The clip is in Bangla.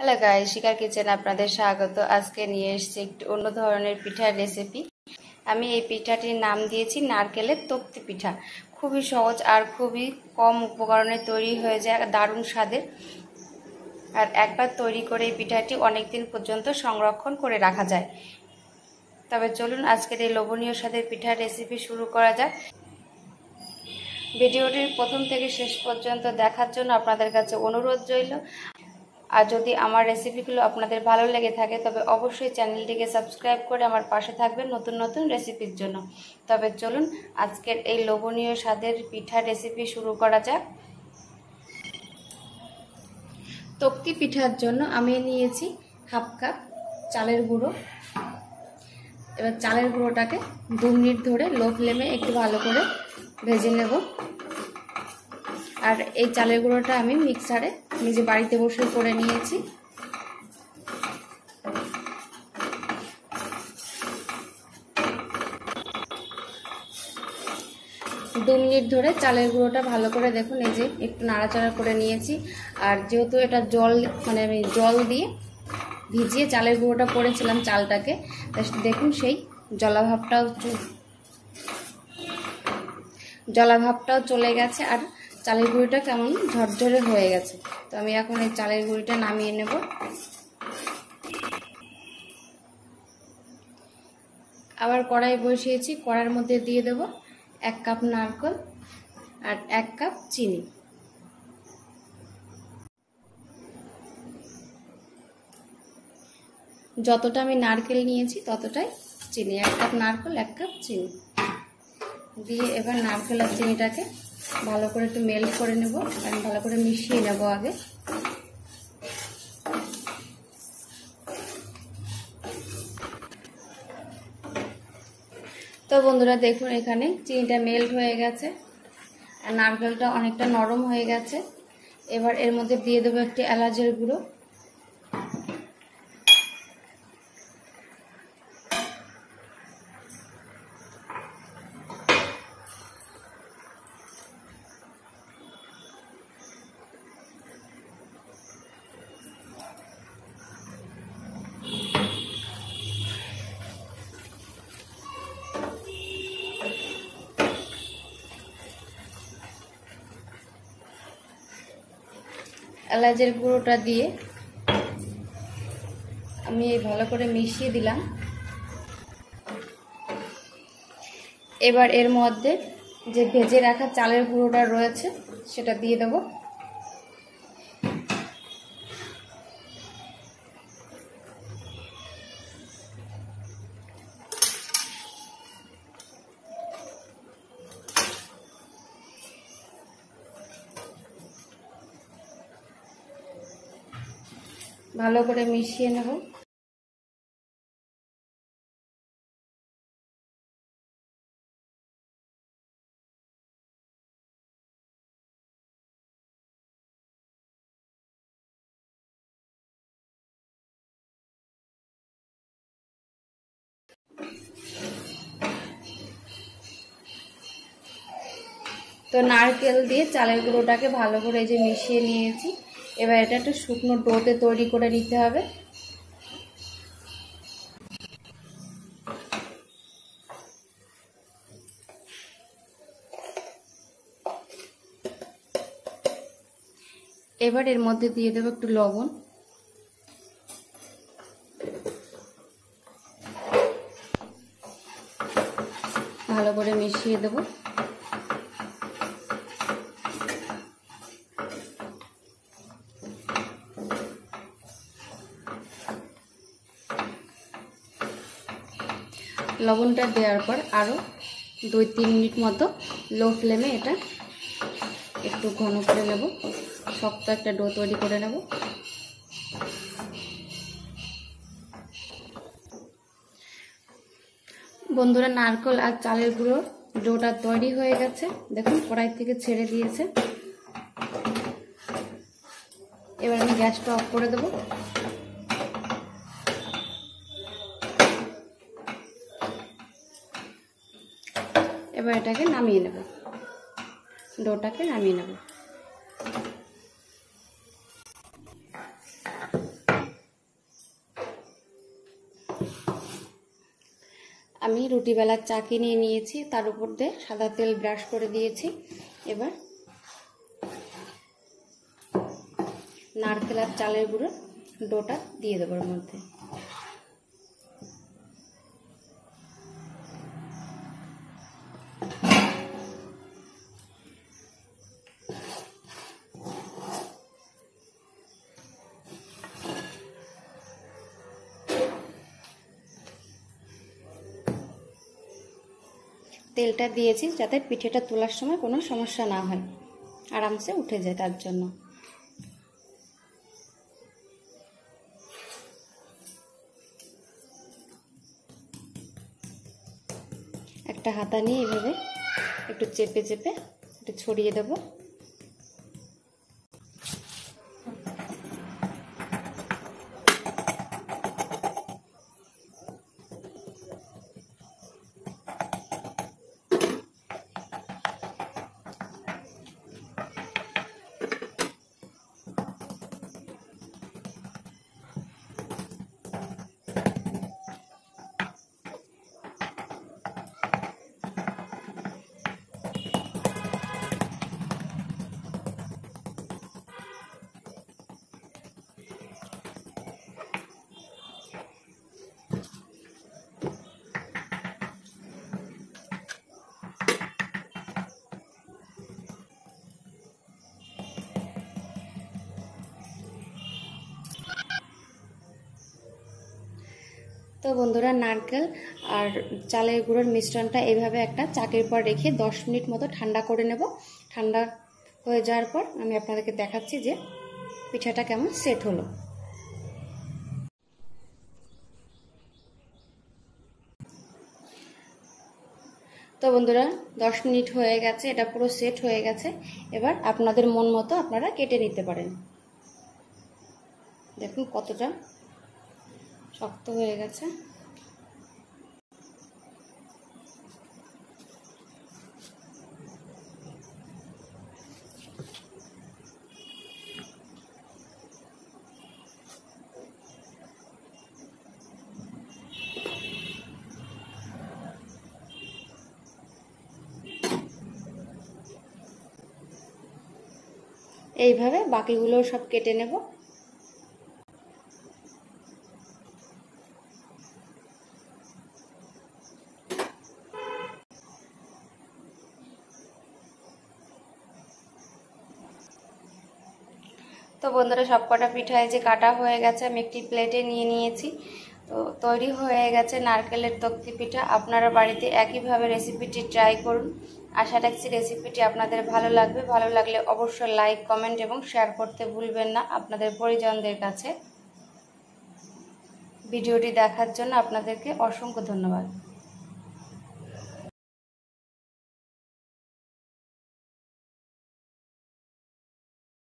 হ্যালো গাইস, শিখার কিচেনে আপনাদের স্বাগত। আজকে নিয়ে এসেছি একটু অন্য ধরনের পিঠার রেসিপি। আমি এই পিঠাটির নাম দিয়েছি নারকেলের তক্তি পিঠা। খুবই সহজ আর খুবই কম উপকরণে তৈরি হয়ে যায়, দারুণ স্বাদের। আর একবার তৈরি করে এই পিঠাটি অনেক দিন পর্যন্ত সংরক্ষণ করে রাখা যায়। তবে চলুন আজকের এই লোভনীয় স্বাদের পিঠার রেসিপি শুরু করা যাক। ভিডিওটির প্রথম থেকে শেষ পর্যন্ত দেখার জন্য আপনাদের কাছে অনুরোধ রইল। আর যদি আমার রেসিপিগুলো আপনাদের ভালো লেগে থাকে তবে অবশ্যই চ্যানেলটিকে সাবস্ক্রাইব করে আমার পাশে থাকবেন নতুন নতুন রেসিপির জন্য। তবে চলুন আজকের এই লোভনীয় স্বাদের পিঠার রেসিপি শুরু করা যাক। তক্তি পিঠার জন্য আমি নিয়েছি হাফ কাপ চালের গুঁড়ো। এবার চালের গুঁড়োটাকে 2 মিনিট ধরে লো ফ্লেমে একটু ভালো করে ভেজে নেব। আর এই চালের গুঁড়োটা আমি মিক্সারে নিজে বাড়িতে বসে করে নিয়েছি। দু মিনিট ধরে চালের গুঁড়োটা ভালো করে দেখুন এই যে একটু নাড়াচাড়া করে নিয়েছি। আর যেহেতু এটা আমি জল দিয়ে ভিজিয়ে চালের গুঁড়োটা করেছিলাম চালটাকে, দেখুন সেই জলাভাবটাও চলে গেছে আর চালের গুঁড়িটা কেমন ঝরঝরে হয়ে গেছে। তো আমি এখন এই চালের গুঁড়িটা নামিয়ে নেব। আবার কড়াই বসিয়েছি, কড়াইয়ের মধ্যে দিয়ে দেব 1 কাপ নারকেল আর 1 কাপ চিনি। যতটা আমি নারকেল নিয়েছি ততটাই চিনি, 1 কাপ নারকেল 1 কাপ চিনি দিয়ে এবার নারকেল আর চিনিটাকে ভালো করে একটু মেল্ট করে নেব। আমি ভালো করে মিশিয়ে নেব আগে। তো বন্ধুরা দেখুন এখানে চিনিটা মেল্ট হয়ে গেছে আর নারকেলটা অনেকটা নরম হয়ে গেছে। এবার এর মধ্যে দিয়ে দেবো একটি এলাচের গুঁড়ো, এলাচের গুঁড়োটা দিয়ে আমি ভালো করে মিশিয়ে দিলাম। এবার এর মধ্যে যে ভেজে রাখা চালের গুঁড়োটা রয়েছে সেটা দিয়ে দেব। ভালো করে মিশিয়ে নেব। তো নারকেল দিয়ে চালের গুঁড়োটাকে ভালো করে এই যে মিশিয়ে নিয়েছি। এবার এটা একটা শুকনো ডোতে তৈরি করে নিতে হবে। এবার এর মধ্যে দিয়ে দেবো একটু লবণ, ভালো করে মিশিয়ে দেব। লবণটা দেওয়ার পর আরও 2-3 মিনিট মতো লো ফ্লেমে এটা একটু ঘন করে নেব, শক্ত একটা ডো তৈরি করে নেব। বন্ধুরা নারকেল আর চালের গুঁড়ো ডোটা তৈরি হয়ে গেছে, দেখুন কড়াই থেকে ছেড়ে দিয়েছে। এবার আমি গ্যাসটা অফ করে দেব। এবার এটাকে নামিয়ে নেব, ডোটাকে নামিয়ে নেব। আমি রুটি বেলার চাকি নিয়ে নিয়েছি, তার উপর দিয়ে সাদা তেল ব্রাশ করে দিয়েছি। এবার নারকেল আর চালের গুঁড়ো ডোটা দিয়ে দেবো এর মধ্যে। তেলটা দিয়েছি যাতে পিঠেটা তোলার সময় কোনো সমস্যা না হয়, আরামসে উঠে যায়, তার জন্য। একটা হাতা নিয়ে এভাবে একটু চেপে চেপে একটু ছড়িয়ে দেব। তো বন্ধুরা, নারকেল আর চালের গুঁড়োর মিশ্রণটা এইভাবে একটা চাকির পর রেখে 10 মিনিট মতো ঠান্ডা করে নেব। ঠান্ডা হয়ে যাওয়ার পর আমি আপনাদেরকে দেখাচ্ছি যে পিঠাটা কেমন সেট হলো। তো বন্ধুরা, 10 মিনিট হয়ে গেছে, এটা পুরো সেট হয়ে গেছে। এবার আপনাদের মন মতো আপনারা কেটে নিতে পারেন। দেখুন কতটা শক্ত হয়ে গেছে। এইভাবে বাকিগুলো সব কেটে নেব। তো বন্ধুরা, সবকটা পিঠায় যে কাটা হয়ে গেছে, আমি একটি প্লেটে নিয়ে নিয়েছি। তো তৈরি হয়ে গেছে নারকেলের তক্তি পিঠা। আপনারা বাড়িতে একইভাবে রেসিপিটি ট্রাই করুন। আশা রাখছি রেসিপিটি আপনাদের ভালো লাগবে। ভালো লাগলে অবশ্যই লাইক, কমেন্ট এবং শেয়ার করতে ভুলবেন না আপনাদের পরিজনদের কাছে। ভিডিওটি দেখার জন্য আপনাদেরকে অসংখ্য ধন্যবাদ।